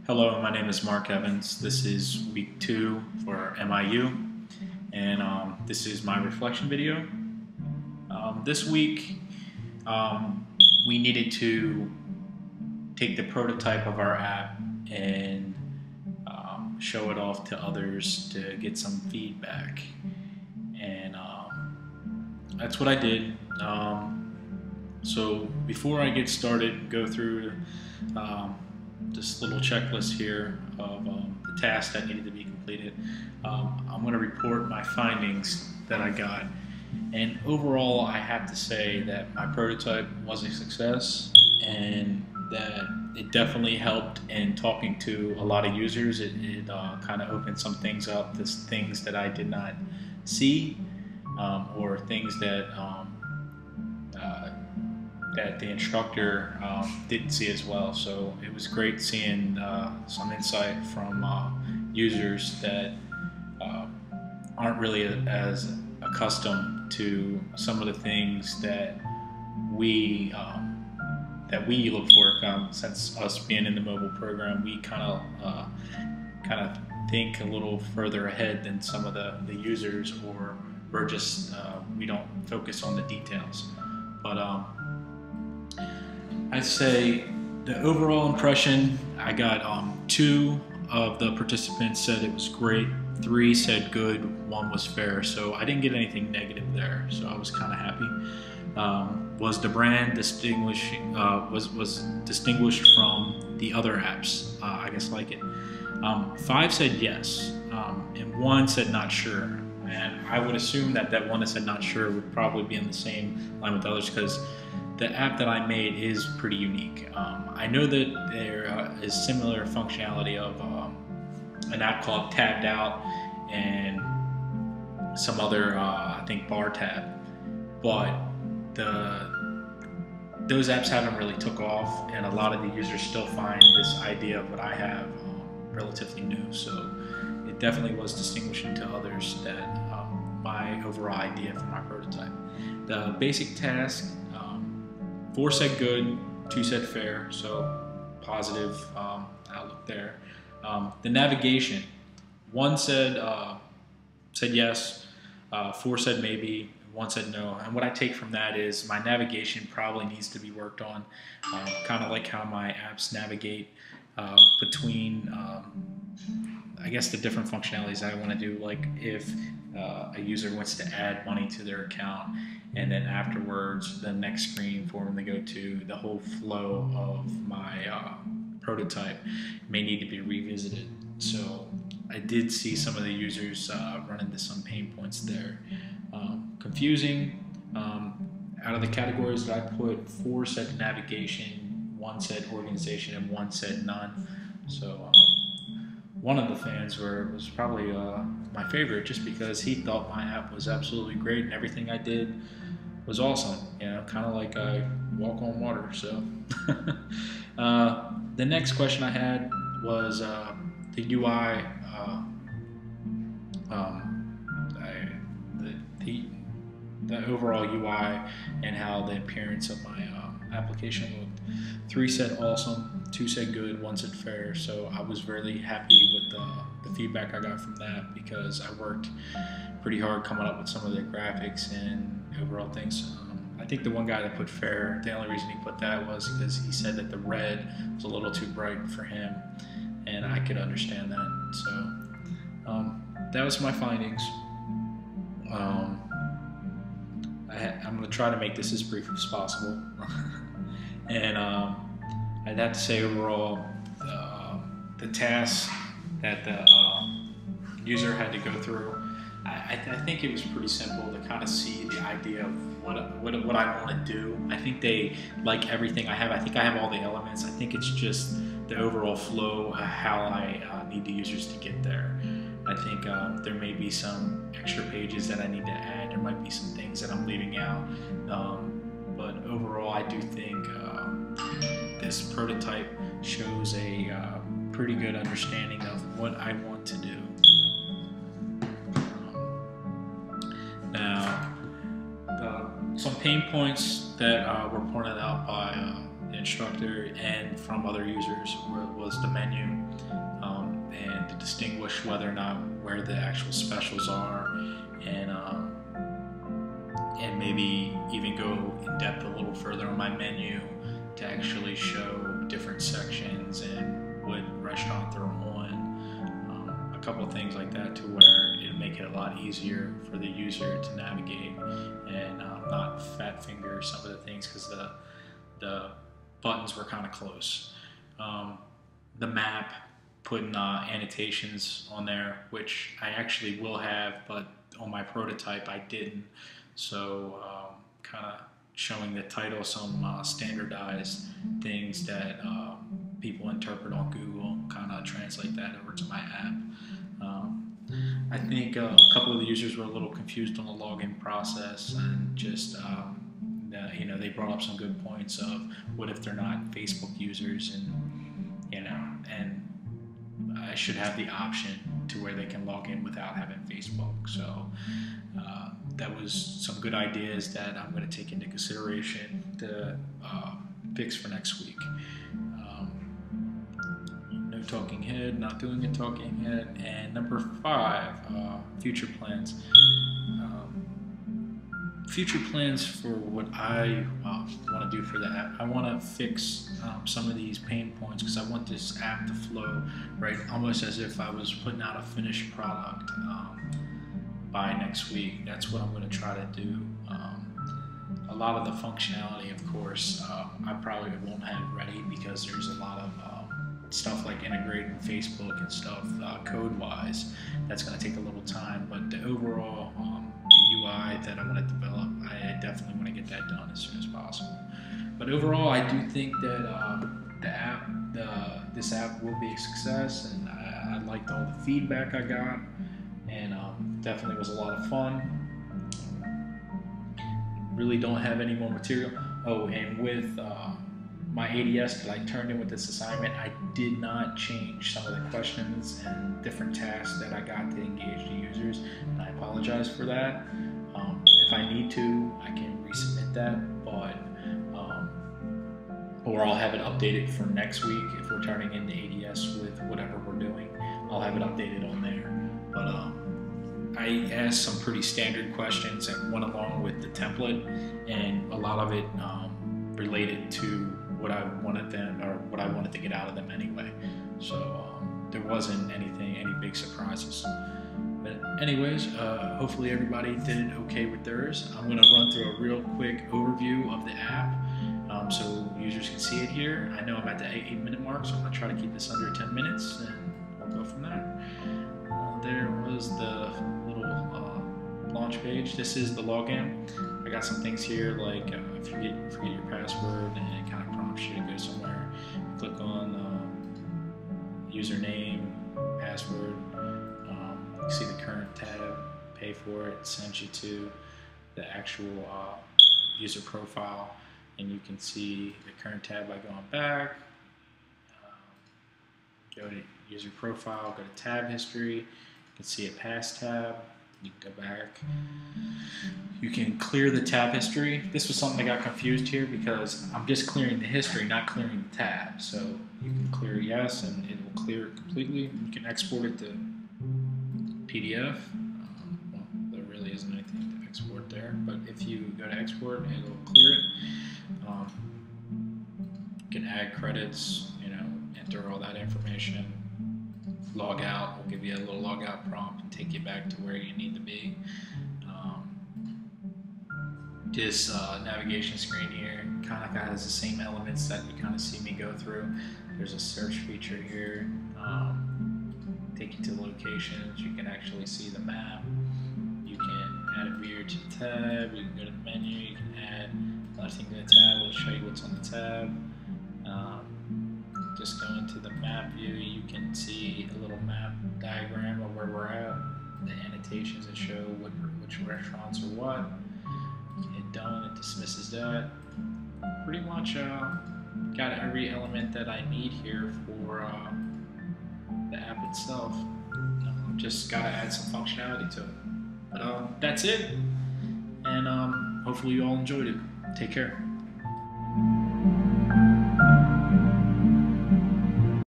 Hello, my name is Mark Evans. This is week 2 for MIU, and this is my reflection video. This week, we needed to take the prototype of our app and show it off to others to get some feedback, and that's what I did. So before I get started, go through this little checklist here of the tasks that needed to be completed. I'm going to report my findings that I got, and overall I have to say that my prototype was a success and that it definitely helped in talking to a lot of users. It kind of opened some things up, things that I did not see, or things that that the instructor didn't see as well. So it was great seeing some insight from users that aren't really as accustomed to some of the things that we look for. Since us being in the mobile program, we kind of think a little further ahead than some of the users, or we're just we don't focus on the details. But I'd say the overall impression, I got 2 of the participants said it was great, 3 said good, 1 was fair, so I didn't get anything negative there, so I was kind of happy. Was the brand distinguishing, was distinguished from the other apps? I guess like it. 5 said yes, and 1 said not sure. And I would assume that that one that said not sure would probably be in the same line with others, because the app that I made is pretty unique. I know that there is similar functionality of an app called Tabbed Out and some other, I think, bar tab, but those apps haven't really took off, and a lot of the users still find this idea of what I have relatively new. So it definitely was distinguishing to others that my overall idea for my prototype. The basic task, 4 said good, 2 said fair, so positive outlook there. The navigation, 1 said yes, 4 said maybe, 1 said no. And what I take from that is my navigation probably needs to be worked on, kind of like how my apps navigate between I guess the different functionalities I want to do, like if a user wants to add money to their account, and then afterwards the next screen for them to go to, the whole flow of my prototype may need to be revisited. So I did see some of the users run into some pain points there. Confusing. Out of the categories that I put, 4 said navigation, 1 said organization, and 1 said none. So one of the fans was probably my favorite, just because he thought my app was absolutely great and everything I did was awesome. You know, kind of like I walk on water. So the next question I had was the UI, the overall UI and how the appearance of my application looked. 3 said awesome, 2 said good, 1 said fair. So I was really happy with the feedback I got from that, because I worked pretty hard coming up with some of the graphics and overall things. I think the one guy that put fair, the only reason he put that was because he said that the red was a little too bright for him, and I could understand that. So that was my findings. I'm going to try to make this as brief as possible. And I'd have to say overall, the tasks that the user had to go through, I think it was pretty simple to kind of see the idea of what I want to do. I think they like everything I have. I think I have all the elements. I think it's just the overall flow, how I need the users to get there. I think there may be some extra pages that I need to add. There might be some things that I'm leaving out. But overall, I do think this prototype shows a pretty good understanding of what I want to do. Now, some pain points that were pointed out by the instructor and from other users was the menu, and to distinguish whether or not where the actual specials are, and maybe even go in depth a little further on my menu to actually show different sections and what restaurant they're on, a couple of things like that, to where it'll make it a lot easier for the user to navigate and not fat finger some of the things, because the buttons were kind of close. The map, putting annotations on there, which I actually will have, but on my prototype I didn't. So kind of showing the title, some standardized things that people interpret on Google, kind of translate that over to my app. I think a couple of the users were a little confused on the login process, and just you know, they brought up some good points of what if they're not Facebook users, and you know, and I should have the option to where they can log in without having Facebook. So that was some good ideas that I'm going to take into consideration to fix for next week. No talking head, not doing a talking head. And number 5, future plans. Future plans for what I want to do for the app. I want to fix some of these pain points, because I want this app to flow right, almost as if I was putting out a finished product by next week. That's what I'm going to try to do. A lot of the functionality, of course, I probably won't have ready, because there's a lot of stuff like integrating Facebook and stuff code-wise. That's going to take a little time, but the overall the UI that I want to develop, I definitely want to get that done as soon as possible. But overall, I do think that this app will be a success, and I liked all the feedback I got, and definitely was a lot of fun. Really don't have any more material. Oh, and with my ADS that I turned in with this assignment, I did not change some of the questions and different tasks that I got to engage the users, and I apologize for that. If I need to, I can resubmit that, but or I'll have it updated for next week if we're turning in the ADS with whatever we're doing. I'll have it updated on there. But I asked some pretty standard questions that went along with the template, and a lot of it related to what I wanted to get out of them anyway. So there wasn't any big surprises. But anyways, hopefully everybody did it okay with theirs. I'm going to run through a real quick overview of the app so users can see it here. I know I'm at the 8-minute mark, so I'm going to try to keep this under 10 minutes, and we'll go from there. There was the little launch page. This is the login. I got some things here like forget your password, and it kind of prompts you to go somewhere. Click on username, password. You see the current tab, pay for it, sends you to the actual user profile, and you can see the current tab by going back. Go to user profile, go to tab history. You can see a past tab. You can go back. You can clear the tab history. This was something that got confused here, because I'm just clearing the history, not clearing the tab. So you can clear yes, and it will clear it completely. You can export it to PDF. Well, there really isn't anything to export there, but if you go to export, it will clear it. You can add credits, you know, enter all that information. Log out will give you a little log out prompt and take you back to where you need to be. This navigation screen here kind of has the same elements that you kind of see me go through. There's a search feature here. Take you to locations. You can actually see the map. You can add a viewer to the tab. You can go to the menu. You can add another thing to the tab. It'll show you what's on the tab. Just go into the map view. You can see a little map diagram of where we're at. The annotations that show which restaurants are what. Hit done. It dismisses that. Pretty much got every element that I need here for the app itself. Just gotta add some functionality to it. But that's it, and hopefully you all enjoyed it. Take care.